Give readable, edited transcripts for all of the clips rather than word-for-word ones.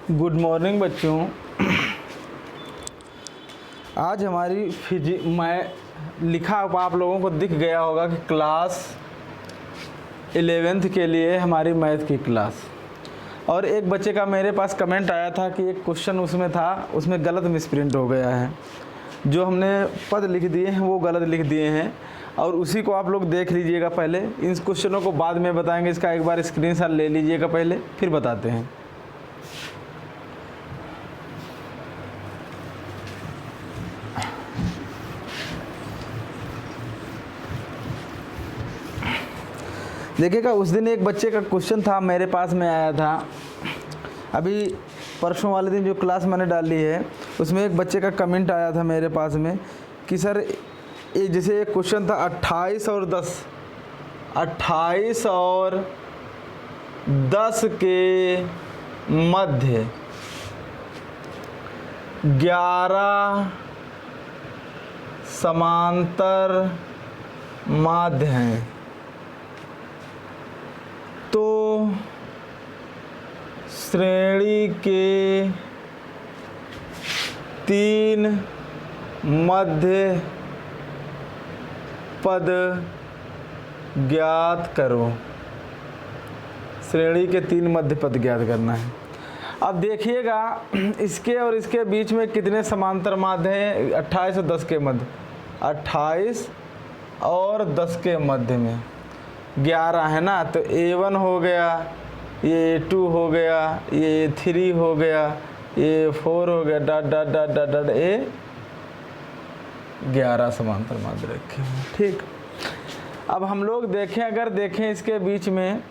Good morning बच्चों। आज हमारी मैं लिखा आप लोगों को दिख गया होगा कि क्लास 11th के लिए हमारी मैथ की क्लास। और एक बच्चे का मेरे पास कमेंट आया था कि एक क्वेश्चन उसमें था, उसमें गलत मिसप्रिंट हो गया है। जो हमने पद लिख दिए हैं वो गलत लिख दिए हैं और उसी को आप लोग देख लीजिएगा। पहले इन क्वेश्चनों को बाद में बताएंगे, इसका एक बार स्क्रीनशॉट ले लीजिएगा पहले, फिर बताते हैं। देखिएगा, उस दिन एक बच्चे का क्वेश्चन था मेरे पास में आया था, अभी परसों वाले दिन जो क्लास मैंने डाली है उसमें एक बच्चे का कमेंट आया था मेरे पास में कि सर ये जैसे एक क्वेश्चन था 28 और 10 के मध्य 11 समांतर माध्य हैं, तो श्रेणी के 3 मध्य पद ज्ञात करो। श्रेणी के 3 मध्य पद ज्ञात करना है। अब देखिएगा इसके और इसके बीच में कितने समांतर माध्य हैं। 28 और 10 के मध्य, 28 और 10 के मध्य में 11 है ना, तो A1 हो गया, ये A2 हो गया, ये A3 हो गया, ये A4 हो गया, dot dot dot dot dot A 11 समांतर माध्य रखे हैं। ठीक, अब हम लोग देखें, अगर देखें इसके बीच में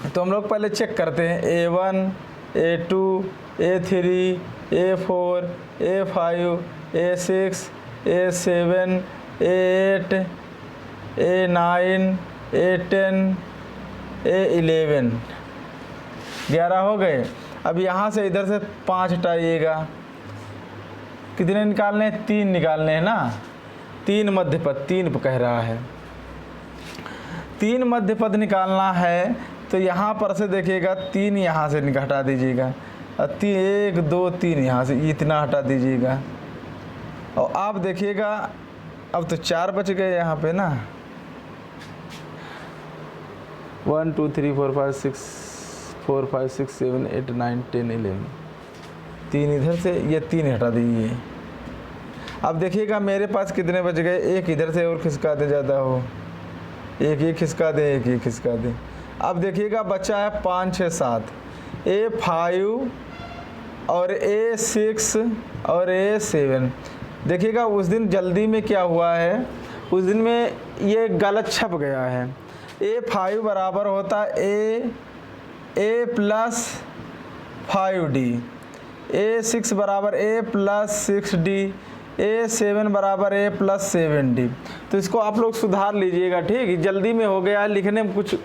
तो हम लोग पहले चेक करते हैं A1, A2, A3, A4, A5, A6, A7, A8, A9, A10, A11, 11 हो गए। अब यहाँ से इधर से 5 हटाइएगा, कितने निकालने हैं? 3 निकालने हैं ना। 3 मध्य पद, 3 कह रहा है, 3 मध्य पद निकालना है। तो यहाँ पर से देखिएगा 3 यहाँ से हटा दीजिएगा, 1 2 3 यहाँ से इतना हटा दीजिएगा। और आप देखिएगा अब तो 4 बच गए यहाँ पे ना। 1 2 3 4 5 6 7 8 9 10 11, 3 इधर से, ये 3 हटा दीजिए। अब देखिएगा मेरे पास कितने बच गए। एक इधर से और खिसका दे, ज़्यादा हो, एक ये खिसका दे, एक ये खिसका दे। अब देखिएगा बचा है 5 6 7, A5 और A6 और A7। देखिएगा उस दिन जल्दी में क्या हुआ है, उस दिन में ये गलत छप गया है। A5 बराबर होता है A प्लस 5D, A6 बराबर A प्लस 6D, A7 बराबर A प्लस 7D। तो इसको आप लोग सुधार लीजिएगा। ठीक, जल्दी में हो गया है, लिखने में कुछ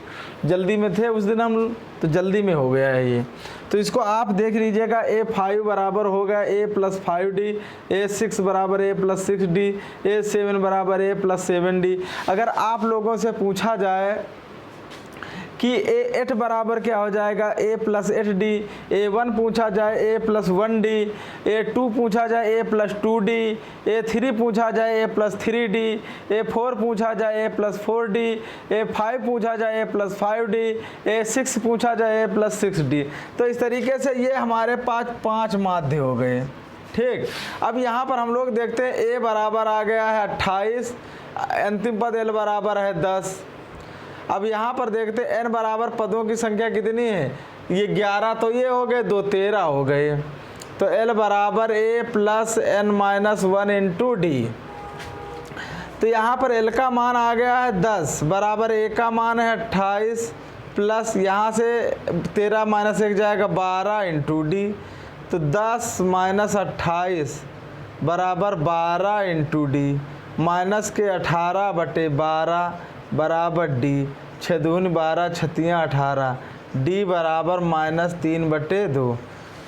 जल्दी में थे उस दिन हम, तो जल्दी में हो गया है ये। तो इसको आप देख लीजिएगा। A5 बराबर हो गया A प्लस 5D, A6 बराबर A प्लस 6D, A7 बराबर A प्लस 7D। अगर आप लोगों से पूछा जाए कि A8 बराबर क्या हो जाएगा, A प्लस 8D, A1 पूछा जाए A प्लस 1D, A2 पूछा जाए A प्लस 2D, A3 पूछा जाए A प्लस 3D, A4 पूछा जाए A प्लस 4D, A5 पूछा जाए A प्लस 5D, A6 पूछा जाए A प्लस 6D। तो इस तरीके से ये हमारे पास 5 माध्य हो गए। ठीक, अब यहाँ पर हम लोग देखते हैं A बराबर आ गया है 28, अंतिम पद L बराबर है 10। अब यहाँ पर देखते हैं n बराबर पदों की संख्या कितनी है, ये 11, तो ये हो गए 2 13 हो गए। तो L बराबर A plus n minus 1 into D। तो यहाँ पर L का मान आ गया है 10 बराबर A का मान है 28 प्लस यहाँ से 13 माइनस 1 जाएगा 12 इंटू D। तो 10 माइनस 28 बराबर 12 इंटू D, माइनस के 18 बटे 12 बराबर D, 6 दूनी 12 छतियाँ 18, D बराबर -3 बटे 2।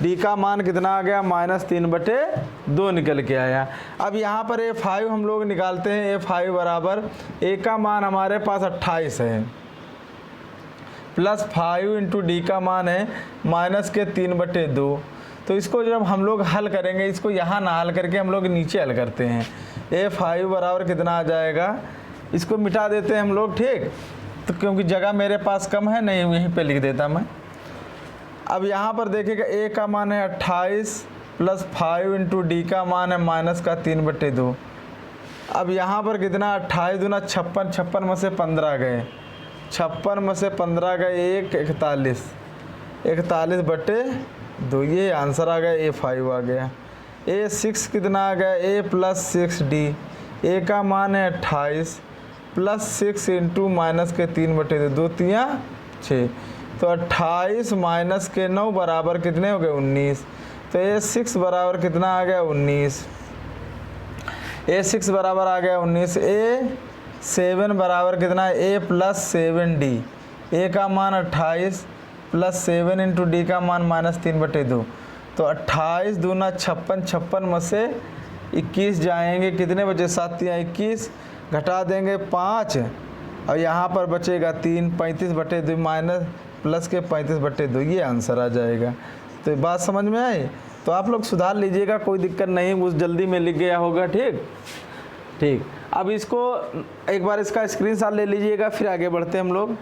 D का मान कितना आ गया, -3 बटे 2 निकल के आया। अब यहाँ पर A5 हम लोग निकालते हैं। A5 बराबर A का मान हमारे पास 28 है, प्लस 5 इंटू डी का मान है माइनस के 3/2। तो इसको जब हम लोग हल करेंगे, इसको यहाँ ना हल करके हम लोग नीचे हल करते हैं। a5 बराबर कितना आ जाएगा, इसको मिटा देते हैं हम लोग, ठीक। तो क्योंकि जगह मेरे पास कम है, नहीं यहीं पे लिख देता मैं। अब यहाँ पर देखिएगा a का मान है 28 प्लस 5 इंटू डी का मान है माइनस का 3/2। अब यहाँ पर कितना, 28 दूना 56, 56 में से 15 गए, 56 में से 15 गए 1, 41, 41/2, ये आंसर आ गया, a5 आ गया। a6 कितना आ गया, a प्लस 6d, a का मान है 28 प्लस 6 इंटू माइनस के 3/2, 2 3 6, तो 28 माइनस के 9 बराबर कितने हो गए, 19। तो a6 बराबर कितना आ गया, 19। a6 बराबर आ गया 19। a7 बराबर कितना है, a प्लस 7d, a का मान 28 प्लस 7 इंटू डी का मान माइनस 3/2, तो 28 दूना 56, 56 में से 21 जाएंगे, कितने बचे, 7 3 21, घटा देंगे 5 और यहाँ पर बचेगा 3, 35/2 माइनस प्लस के 35/2, ये आंसर आ जाएगा। तो बात समझ में आई? तो आप लोग सुधार लीजिएगा, कोई दिक्कत नहीं, उस जल्दी में लिख गया होगा, ठीक ठीक। अब इसको एक बार इसका स्क्रीनशॉट ले लीजिएगा, फिर आगे बढ़ते हैं हम लोग।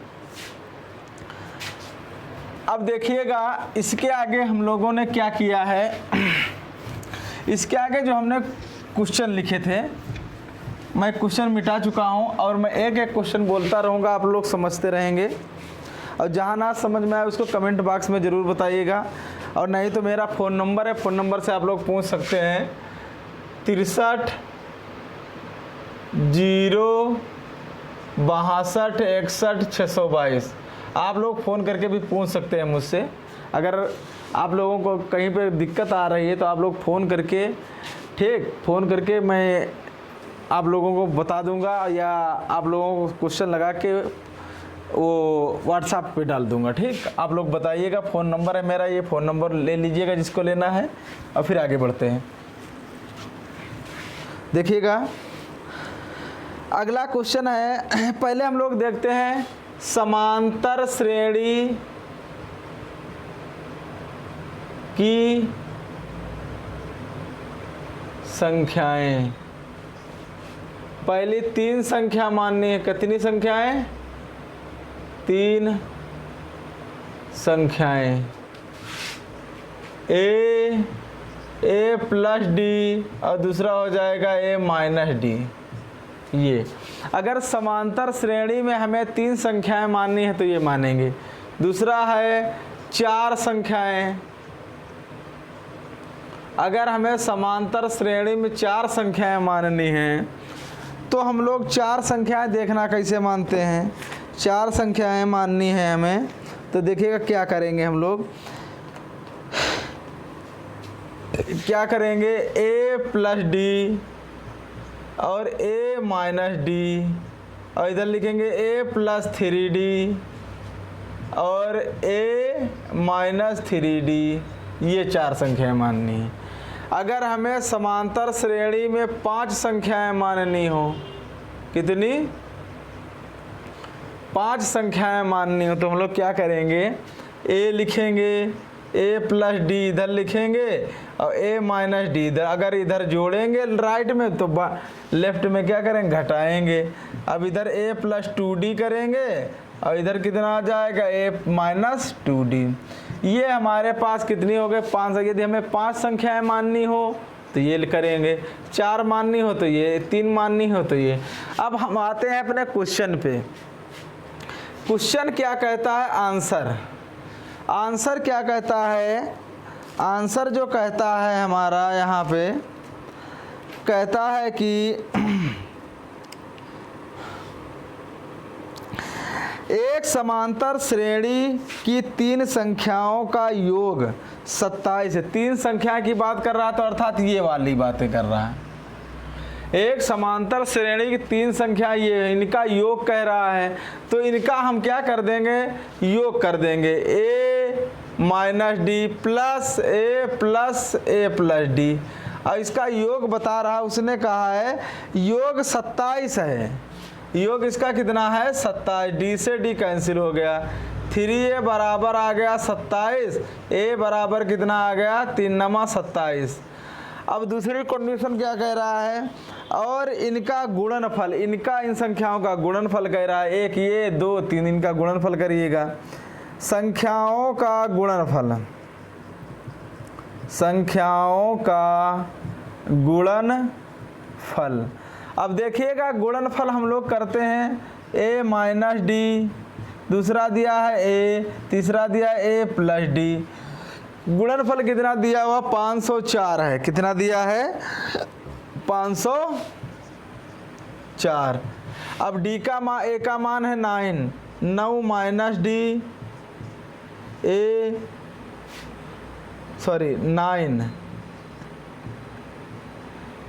अब देखिएगा इसके आगे हम लोगों ने क्या किया है, इसके आगे जो हमने क्वेश्चन लिखे थे, मैं क्वेश्चन मिटा चुका हूं और मैं एक एक क्वेश्चन बोलता रहूँगा, आप लोग समझते रहेंगे। और जहाँ ना समझ में आए उसको कमेंट बॉक्स में ज़रूर बताइएगा, और नहीं तो मेरा फ़ोन नंबर है, फ़ोन नंबर से आप लोग पूछ सकते हैं, 63 0 62 61 622। आप लोग फ़ोन करके भी पूछ सकते हैं मुझसे। अगर आप लोगों को कहीं पे दिक्कत आ रही है तो आप लोग फ़ोन करके, ठीक, फ़ोन करके मैं आप लोगों को बता दूंगा, या आप लोगों को क्वेश्चन लगा के वो व्हाट्सएप पे डाल दूंगा, ठीक। आप लोग बताइएगा, फ़ोन नंबर है मेरा, ये फ़ोन नंबर ले लीजिएगा जिसको लेना है, और फिर आगे बढ़ते हैं। देखिएगा अगला क्वेश्चन है, पहले हम लोग देखते हैं समांतर श्रेणी की संख्याएं। पहली 3 संख्या माननी है, कितनी संख्याएं, 3 संख्याएं, a प्लस डी और दूसरा हो जाएगा a माइनस डी। ये अगर समांतर श्रेणी में हमें 3 संख्याएं माननी है तो ये मानेंगे। दूसरा है 4 संख्याएं, अगर हमें समांतर श्रेणी में 4 संख्याएं माननी हैं तो हम लोग 4 संख्याएं देखना कैसे मानते हैं। 4 संख्याएं माननी है हमें, तो देखिएगा क्या करेंगे हम लोग, क्या करेंगे, a प्लस डी और a माइनस डी, और इधर लिखेंगे a प्लस 3d और a माइनस 3d। ये 4 संख्याएं माननी है। अगर हमें समांतर श्रेणी में 5 संख्याएं माननी हो, कितनी, 5 संख्याएं माननी हो, तो हम लोग क्या करेंगे, a लिखेंगे, a प्लस डी इधर लिखेंगे और a माइनस डी इधर। अगर इधर जोड़ेंगे राइट में तो लेफ्ट में क्या करेंगे, घटाएंगे। अब इधर a प्लस 2d करेंगे और इधर कितना आ जाएगा, a माइनस 2d। ये हमारे पास कितनी हो गए, 5। यदि हमें 5 संख्याएं माननी हो तो ये करेंगे, 4 माननी हो तो ये, 3 माननी हो तो ये। अब हम आते हैं अपने क्वेश्चन पे। क्वेश्चन क्या कहता है, आंसर। आंसर क्या कहता है, आंसर जो कहता है हमारा यहाँ पे कहता है कि एक समांतर श्रेणी की 3 संख्याओं का योग 27 है। 3 संख्या की बात कर रहा है, तो अर्थात ये वाली बातें कर रहा है। एक समांतर श्रेणी की 3 संख्या, ये इनका योग कह रहा है, तो इनका हम क्या कर देंगे, योग कर देंगे। a minus D plus a plus D, और इसका योग बता रहा, उसने कहा है योग 27 है। योग इसका कितना है, 27। डी से डी कैंसिल हो गया, 3a बराबर आ गया 27, a बराबर कितना आ गया 3 नमा 27। अब दूसरी कंडीशन क्या कह रहा है, और इनका गुणनफल, इनका इन संख्याओं का गुणनफल कह रहा है, एक ये 2 3 इनका गुणनफल करिएगा। संख्याओं का गुणनफल, संख्याओं का गुणनफल। अब देखिएगा गुणनफल हम लोग करते हैं a माइनस डी, दूसरा दिया है a, तीसरा दिया है a प्लस डी। गुणनफल कितना दिया हुआ 504 है, कितना दिया है 504। अब डी का मान, a का मान है 9, 9 minus d a, sorry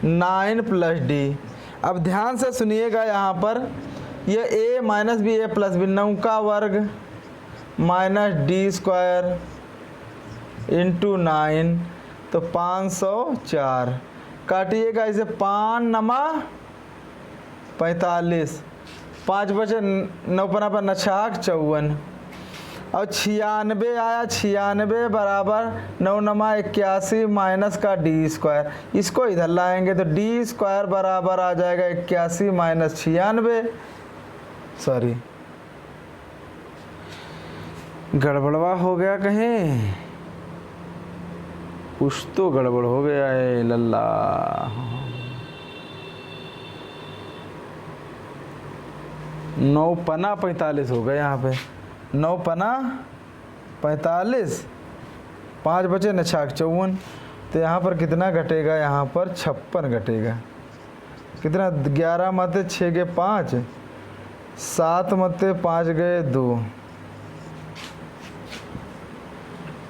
9 plus d. अब ध्यान से सुनिएगा यहाँ पर, ये a minus b a plus b, 9 का वर्ग माइनस डी स्क्वायर इंटू 9, तो 504। काटिएगा इसे, 5 नमा 45, 5 बचे 9 पना पर नछाक 54, और 96 आया, 96 बराबर 9 नमा 81 माइनस का डी स्क्वायर। इसको इधर लाएंगे तो डी स्क्वायर बराबर आ जाएगा 81 माइनस 96, सॉरी गड़बड़वा हो गया कहीं, कुछ तो गड़बड़ हो गया है लल्ला। 9 पना 45 हो गया यहाँ पे, 9 पना 45, 5 बचे न 54, तो यहाँ पर कितना घटेगा, यहाँ पर 56 घटेगा। कितना 11 मते 6 के 5, 7 मते 5 गए 2,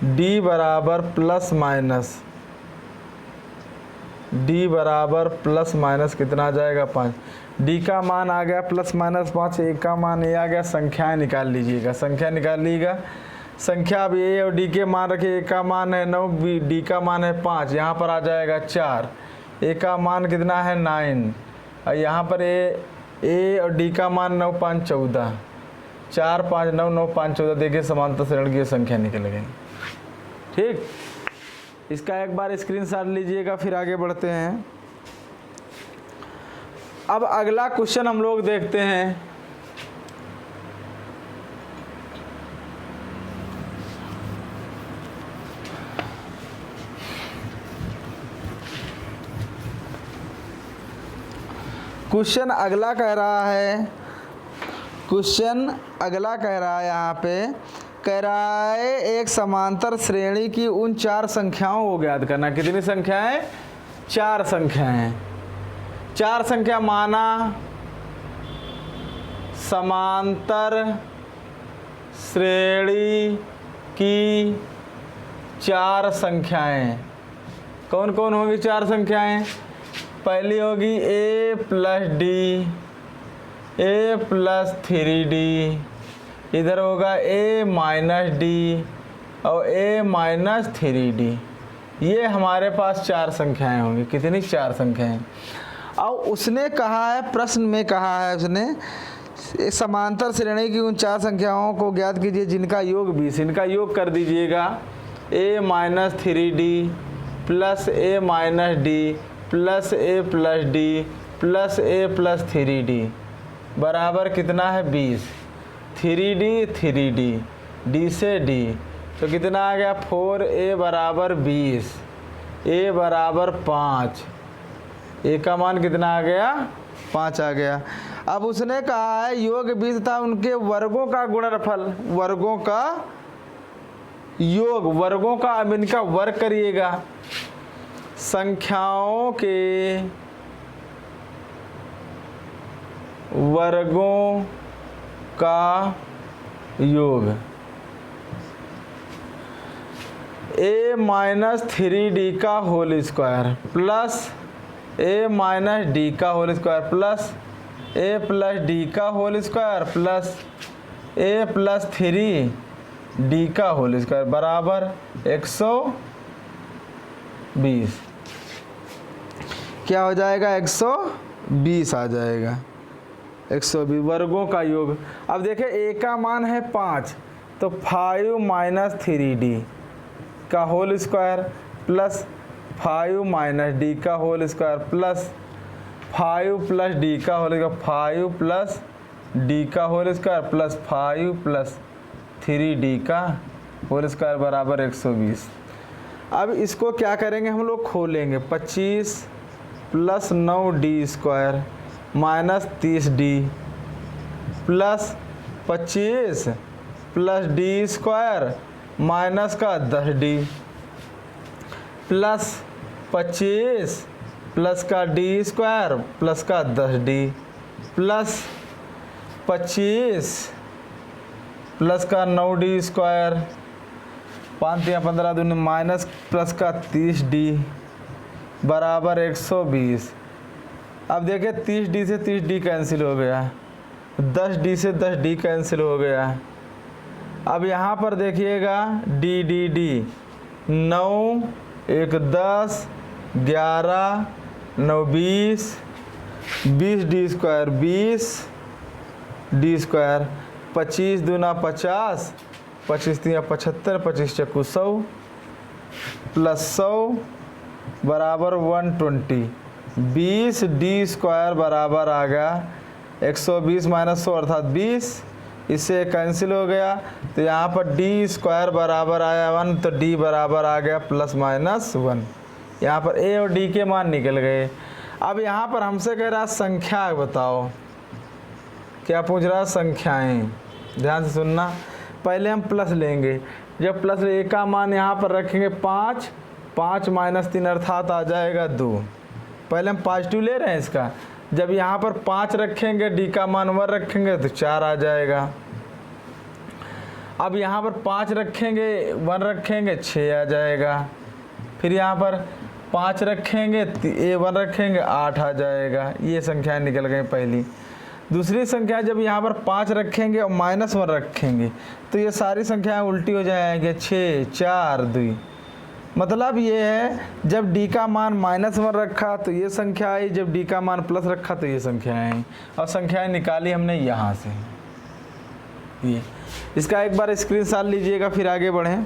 डी बराबर प्लस माइनस, डी बराबर प्लस माइनस कितना आ जाएगा 5। डी का मान आ गया प्लस माइनस 5, ए का मान ए आ गया। संख्याएं निकाल लीजिएगा, संख्या निकाल लीजिएगा। संख्या अब ए और डी के मान रखिए, ए का मान है 9, डी का मान है 5, यहाँ पर आ जाएगा 4, ए का मान कितना है 9, और यहाँ पर ए और डी का मान 9 5 14, 4 5 9 9 5 14। देखिए समांतर श्रेणी की संख्या निकल गई। ठीक, इसका एक बार स्क्रीनशॉट लीजिएगा, फिर आगे बढ़ते हैं। अब अगला क्वेश्चन हम लोग देखते हैं। क्वेश्चन अगला कह रहा है, क्वेश्चन अगला कह रहा है, यहाँ पे कह रहा है एक समांतर श्रेणी की उन 4 संख्याओं को ज्ञात करना। कितनी संख्याएं? 4 संख्याएं। 4 संख्या माना समांतर श्रेणी की 4 संख्याएं। कौन कौन होगी 4 संख्याएं? पहली होगी a plus D, a plus 3d, इधर होगा a माइनस डी और a माइनस 3d। ये हमारे पास 4 संख्याएं होंगी। कितनी? 4 संख्याएं। और उसने कहा है, प्रश्न में कहा है उसने, समांतर श्रेणी की उन 4 संख्याओं को ज्ञात कीजिए जिनका योग 20। इनका योग कर दीजिएगा, a minus 3d plus a minus D plus a plus D plus a plus 3d बराबर कितना है 20। 3d 3d, d से d, तो कितना आ गया 4a बराबर 20, a बराबर 5, a का मान कितना आ गया 5 आ गया। अब उसने कहा है योग 20 था, उनके वर्गों का गुणनफल, वर्गों का योग, वर्गों का, अब इनका वर्ग करिएगा। संख्याओं के वर्गों का योग a माइनस 3d का whole square plus a minus D का whole square plus a plus D का whole square plus a plus 3d का होल स्क्वायर बराबर 120। क्या हो जाएगा? 120 आ जाएगा। 120 वर्गों का योग। अब देखिए a का मान है 5, तो 5 माइनस 3d का whole square plus 5 minus D का whole square plus 5 plus D का होल स्क्वायर, 5 प्लस डी का whole square plus 5 plus 3d का होल स्क्वायर बराबर 120। अब इसको क्या करेंगे हम लोग, खोलेंगे। 25 plus 9d square minus 30d plus 25 plus D square minus का 10d प्लस 25 प्लस का डी स्क्वायर प्लस का 10d प्लस 25 प्लस का 9d स्क्वायर 5 या 15 दूनी माइनस प्लस का 30d बराबर 120। अब देखिए 30d से 30d कैंसिल हो गया, 10d से 10d कैंसिल हो गया। अब यहाँ पर देखिएगा D D D 9 1 10 11 9 20 20d square 20d square 25 दूना 50 25 3 75 25 चक्कू 100 प्लस 100 बराबर 120। 20d स्क्वायर बराबर आ गया 120 माइनस 100 अर्थात 20, इससे कैंसिल हो गया। तो यहाँ पर डी स्क्वायर बराबर आया 1, तो डी बराबर आ गया प्लस माइनस 1। यहाँ पर ए और डी के मान निकल गए। अब यहाँ पर हमसे कह रहा संख्या बताओ, क्या पूछ रहा है, संख्याएं। ध्यान से सुनना, पहले हम प्लस लेंगे। जब प्लस ए का मान यहाँ पर रखेंगे 5, 5 माइनस 3 अर्थात आ जाएगा 2। पहले हम पॉजिटिव ले रहे हैं इसका। जब यहाँ पर 5 रखेंगे, डी का मान 1 रखेंगे तो 4 आ जाएगा। अब यहाँ पर 5 रखेंगे, 1 रखेंगे 6 आ जाएगा। फिर यहाँ पर 5 रखेंगे, 1 रखेंगे 8 आ जाएगा। ये संख्याएं निकल गई पहली। दूसरी संख्या जब यहाँ पर 5 रखेंगे और माइनस 1 रखेंगे तो ये सारी संख्याएं उल्टी हो जाएंगे, 6 4 2। मतलब ये है जब डी का मान -1 रखा तो ये संख्या आई, जब डी का मान प्लस रखा तो ये संख्याएं आई। और संख्याएं निकाली हमने यहाँ से। ये इसका एक बार स्क्रीनशॉट लीजिएगा, फिर आगे बढ़ें।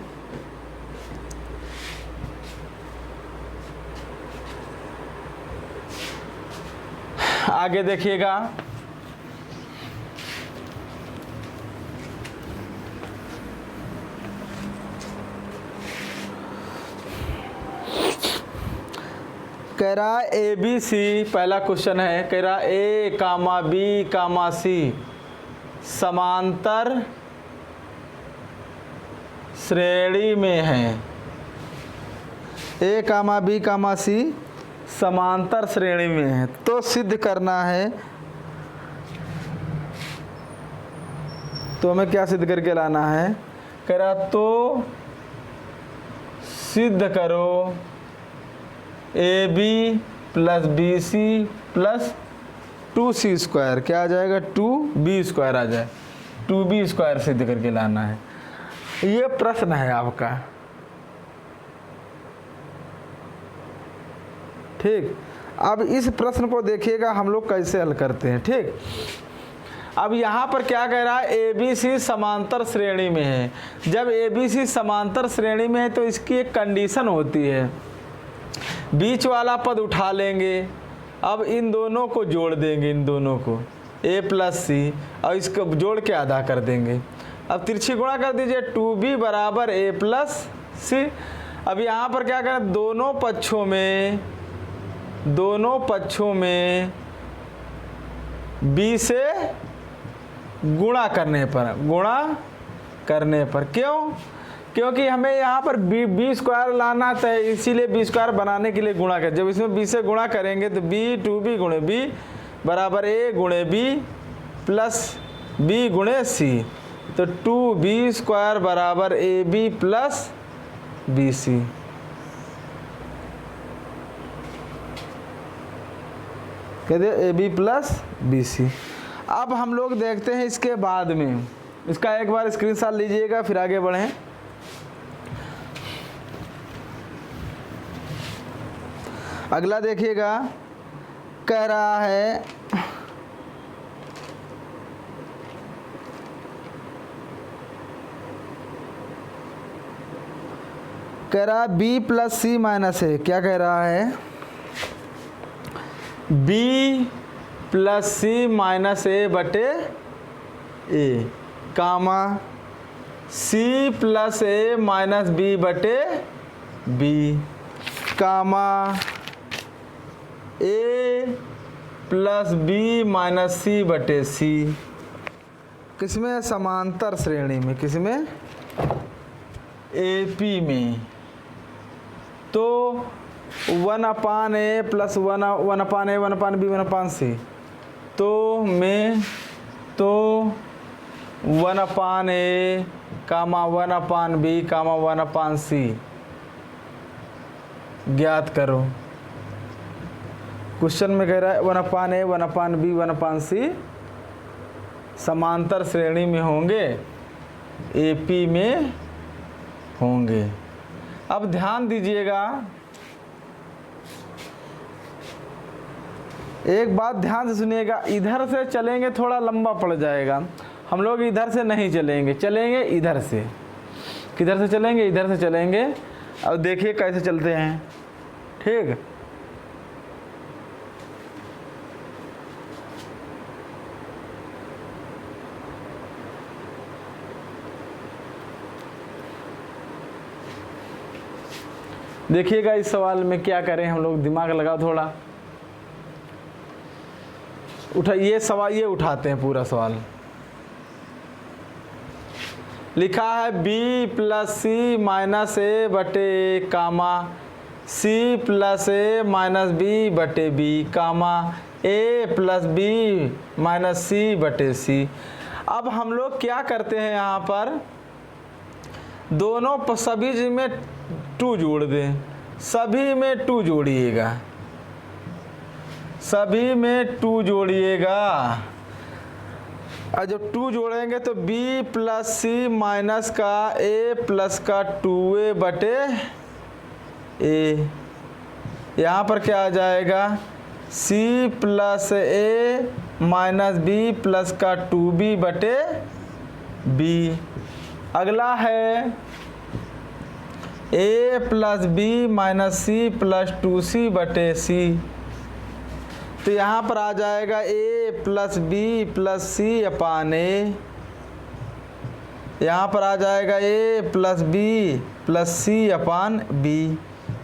आगे देखिएगा, कह रहा ए बी सी, पहला क्वेश्चन है। कह रहा ए कामा बी कामा सी समांतर श्रेणी में है। ए कामा बी कामा सी समांतर श्रेणी में है, तो सिद्ध करना है। तो हमें क्या सिद्ध करके लाना है, कह रहा तो सिद्ध करो a b plus b c plus 2c square, क्या आ जाएगा 2b स्क्वायर आ जाए, 2b स्क्वायर सिद्ध करके लाना है। ये प्रश्न है आपका, ठीक। अब इस प्रश्न को देखिएगा हम लोग कैसे हल करते हैं, ठीक। अब यहाँ पर क्या कह रहा है, ए बी सी समांतर श्रेणी में है। जब ए बी सी समांतर श्रेणी में है तो इसकी एक कंडीशन होती है, बीच वाला पद उठा लेंगे। अब इन दोनों को जोड़ देंगे, इन दोनों को a प्लस सी, और इसको जोड़ के आधा कर देंगे। अब तिरछी गुणा कर दीजिए, 2b बराबर a प्लस सी। अब यहाँ पर क्या करें, दोनों पक्षों में b से गुणा करने पर, क्यों? क्योंकि हमें यहाँ पर बी स्क्वायर लाना है, इसीलिए बी स्क्वायर बनाने के लिए गुणा कर। जब इसमें बी से गुणा करेंगे तो बी 2b गुणे बी बराबर a गुणे बी प्लस b गुणे सी, तो 2b स्क्वायर बराबर ab प्लस bc। कहते ab प्लस bc। अब हम लोग देखते हैं इसके बाद में, इसका एक बार स्क्रीनशॉट लीजिएगा, फिर आगे बढ़ें। अगला देखिएगा, कह रहा है कह रहा है बी प्लस सी माइनस ए, क्या कह रहा है, बी प्लस सी माइनस ए बटे ए, कामा सी प्लस ए माइनस बी बटे बी, कामा ए प्लस बी माइनस सी बटे सी। किसमें, समांतर श्रेणी में, किसमें, एपी में। तो 1/a plus 1/a 1/b 1/c, तो 1/a कामा 1/b कामा 1/c ज्ञात करो। क्वेश्चन में कह रहा है 1/a 1/b 1/c समांतर श्रेणी में होंगे, एपी में होंगे। अब ध्यान दीजिएगा, एक बात ध्यान से सुनिएगा, इधर से चलेंगे थोड़ा लंबा पड़ जाएगा, हम लोग इधर से नहीं चलेंगे, चलेंगे इधर से। किधर से चलेंगे, इधर से चलेंगे। अब देखिए कैसे चलते हैं, ठीक। देखिएगा इस सवाल में क्या करें हम लोग, दिमाग लगाओ थोड़ा। ये सवाल ये उठाते हैं पूरा सवाल। लिखा है बी प्लस सी माइनस ए बटे ए, कामा सी प्लस ए माइनस बी बटे बी, कामा ए प्लस बी माइनस सी बटे सी। अब हम लोग क्या करते हैं, यहाँ पर दोनों सभी में 2 जोड़ दें, सभी में 2 जोड़िएगा, सभी में 2 जोड़िएगा। और जब 2 जोड़ेंगे तो b प्लस सी माइनस का a प्लस का 2a बटे a, यहाँ पर क्या आ जाएगा, c plus a minus b plus का 2b बटे b। अगला है a plus b minus c plus 2c बटे c, तो यहाँ पर आ जाएगा a plus b plus c upon a, यहाँ पर आ जाएगा a plus b plus c upon b,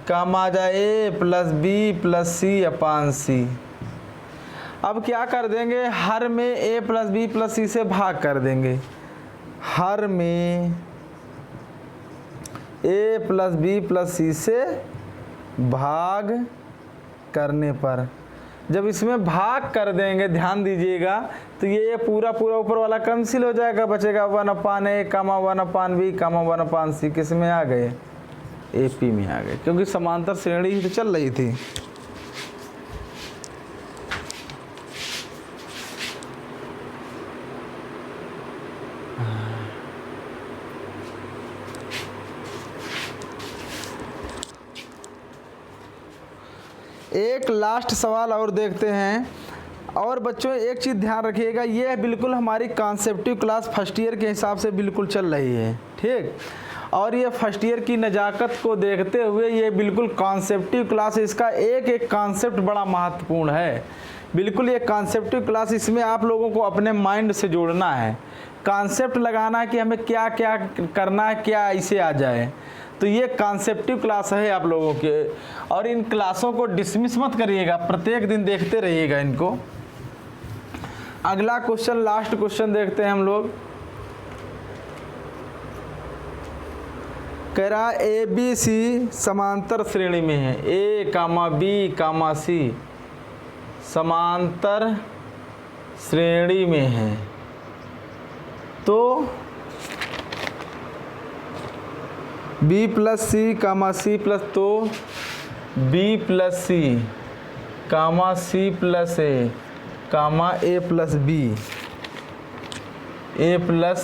काम आ जाए a plus b plus c upon c. अब क्या कर देंगे, हर में a plus b plus c से भाग कर देंगे, हर में a plus b plus c से भाग करने पर, जब इसमें भाग कर देंगे, ध्यान दीजिएगा, तो ये पूरा ऊपर वाला कैंसिल हो जाएगा, बचेगा 1/a कामा 1/b कामा 1/c। किस में आ गए, एपी में आ गए, क्योंकि समांतर श्रेणी ही तो चल रही थी। एक लास्ट सवाल और देखते हैं। और बच्चों एक चीज़ ध्यान रखिएगा, ये बिल्कुल हमारी कॉन्सेप्टिव क्लास फर्स्ट ईयर के हिसाब से बिल्कुल चल रही है, ठीक। और ये फर्स्ट ईयर की नज़ाकत को देखते हुए ये बिल्कुल कॉन्सेप्टिव क्लास, इसका एक कॉन्सेप्ट बड़ा महत्वपूर्ण है। बिल्कुल ये कॉन्सेप्टिव क्लास, इसमें आप लोगों को अपने माइंड से जोड़ना है, कॉन्सेप्ट लगाना है कि हमें क्या क्या करना है, क्या ऐसे आ जाए। तो ये कॉन्सेप्टिव क्लास है आप लोगों के, और इन क्लासों को डिसमिस मत करिएगा, प्रत्येक दिन देखते रहिएगा इनको। अगला क्वेश्चन, लास्ट क्वेश्चन देखते हैं हम लोग। कह रहा है ए बी सी समांतर श्रेणी में है, ए कामा बी कामा सी समांतर श्रेणी में है, तो बी प्लस सी कामा सी प्लस, तो बी प्लस सी कामा सी प्लस ए कामा ए प्लस बी, ए प्लस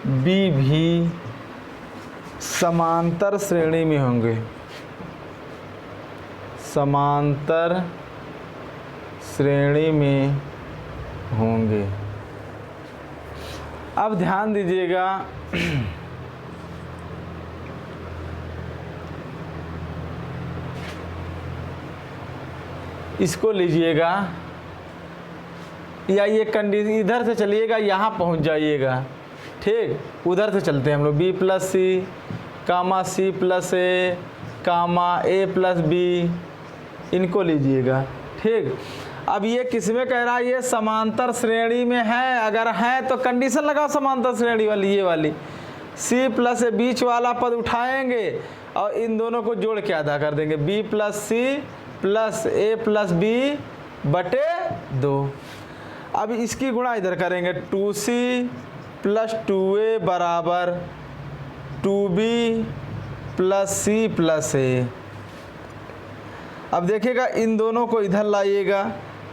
बी भी समांतर श्रेणी में होंगे, समांतर श्रेणी में होंगे। अब ध्यान दीजिएगा, इसको लीजिएगा, या ये कंडीशन इधर से चलिएगा, यहाँ पहुँच जाइएगा, ठीक। उधर से चलते हैं हम लोग, बी प्लस सी कामा सी प्लस ए कामा ए प्लस बी, इनको लीजिएगा, ठीक। अब ये किस में कह रहा है, ये समांतर श्रेणी में है, अगर है तो कंडीशन लगाओ समांतर श्रेणी वाली, ये वाली सी प्लस ए, बीच वाला पद उठाएंगे और इन दोनों को जोड़ के आधा कर देंगे, बी प्लस सी प्लस ए प्लस बी बटे 2। अब इसकी गुणा इधर करेंगे, 2c प्लस 2a बराबर 2b plus c plus a। अब देखिएगा इन दोनों को इधर लाइएगा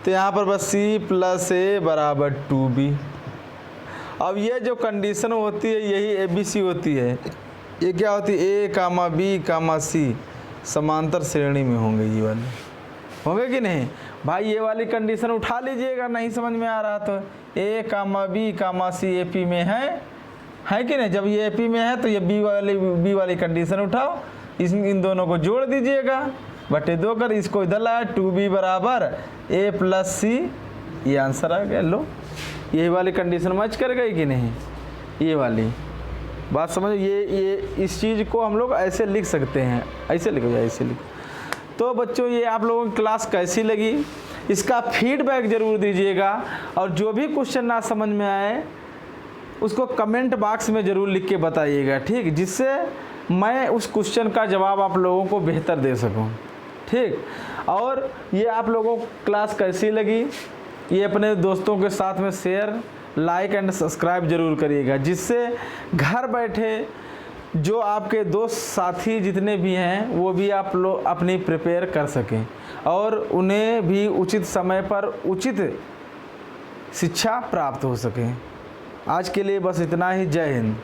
तो यहाँ पर बस c प्लस a बराबर 2b। अब ये जो कंडीशन होती है यही ABC होती है, ये क्या होती है, a comma b comma c समांतर श्रेणी में होंगे, ये वाले होंगे कि नहीं भाई। ये वाली कंडीशन उठा लीजिएगा, नहीं समझ में आ रहा तो a comma b comma c AP में है कि नहीं। जब ये AP में है तो ये b वाली कंडीशन उठाओ, इन दोनों को जोड़ दीजिएगा बटे 2 कर, इसको इधर लाया 2b बराबर a प्लस c, ये आंसर आ गया। लो यही वाली कंडीशन मैच कर गई कि नहीं, ये वाली बात समझ। ये इस चीज़ को हम लोग ऐसे लिख सकते हैं, ऐसे लिखो या ऐसे लिखो। तो बच्चों ये आप लोगों की क्लास कैसी लगी, इसका फीडबैक ज़रूर दीजिएगा, और जो भी क्वेश्चन ना समझ में आए उसको कमेंट बॉक्स में ज़रूर लिख के बताइएगा, ठीक, जिससे मैं उस क्वेश्चन का जवाब आप लोगों को बेहतर दे सकूं, ठीक। और ये आप लोगों को क्लास कैसी लगी ये अपने दोस्तों के साथ में शेयर, लाइक एंड सब्सक्राइब ज़रूर करिएगा, जिससे घर बैठे जो आपके दोस्त साथी जितने भी हैं वो भी आप लोग अपनी प्रिपेयर कर सकें और उन्हें भी उचित समय पर उचित शिक्षा प्राप्त हो सके। आज के लिए बस इतना ही। जय हिंद।